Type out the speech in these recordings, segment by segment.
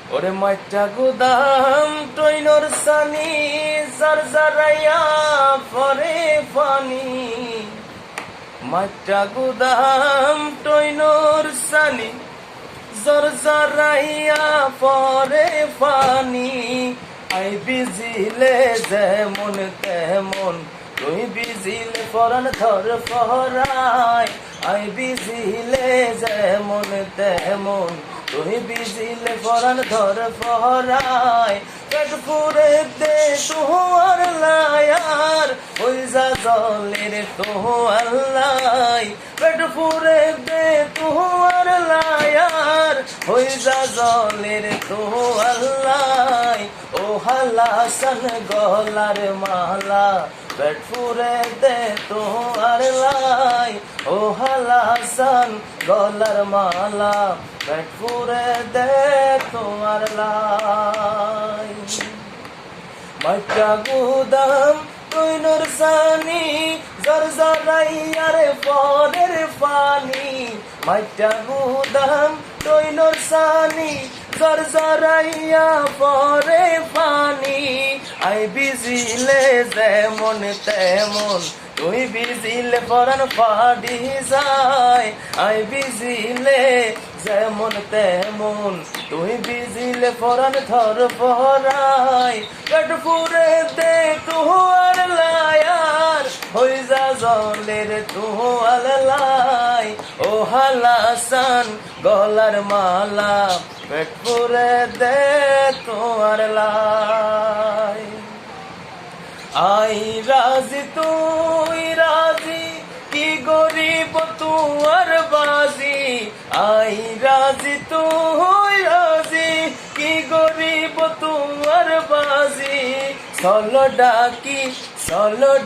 ওরে মাইটা গুদাম টইনর সানি জারজারাইয়া পরে পানি মাইটা গুদাম টইনর সানি জারজারাইয়া পরে পানি আই বিজিলে যেমন তেমন তুই বিজিলে পরান ধর পহরায় আই বিজিলে যেমন তেমন তুই বিজিলে পরান ধর পহরায় পেট পুরে দে তোহার লায়ার ওই যা জলের তোহার লাই পেট পুরে দে তোহার লায়ার ওই যা জলের তোহার লাই ও হালাসান গলার মালা পেট পুরে দে তোহার লাই ও হালাসান গলার মালা পেট পুরে দে তোমার লাই মাইটা গুদাম টইনর সানি জারজারাইয়ার পরের পানি মাইটা গুদাম টইনর সানি জারজারাইয়া পরে পানি আই বিজিলে যেমন তেমন তুই বিজিলে পরান পাড়ি যায় আই বিজিলে যেমন তেমন তুই বিজিলে পরান ধর পরাই পেট পুরে দে তোহার লায়ার হই যা জলের তোহার লাই ও হালাসান গলার মালা পেট পুরে দে তোহার লাই আই রাজি তুই রাজি কি গরিব তুয়ার বাজি আই রাজি তুই রাজি কি গরিব তুয়ার বাজি চলো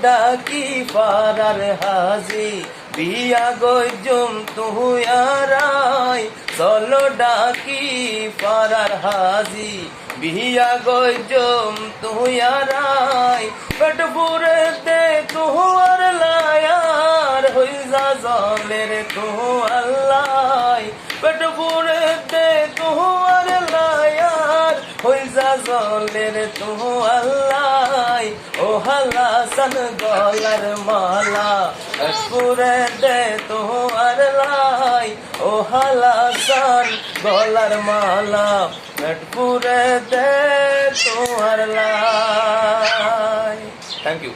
ডাকি পারার হাজি বিয়া গজুম তুই আরাই চলো ডাকি পারার হাজি বিয়া গজুম তুই আরাই পেট পুরে দে তোহার লায়ার হই যা জলের তোহার লাই পেট পুরে দে তোহার লায়ার হই যা জলের তোহার লাই ও হালাসান গলার মালা পেট পুরে দে তোহার লাই ও হালাসান গলার মালা পেট পুরে দে তোহার লাই। Thank you.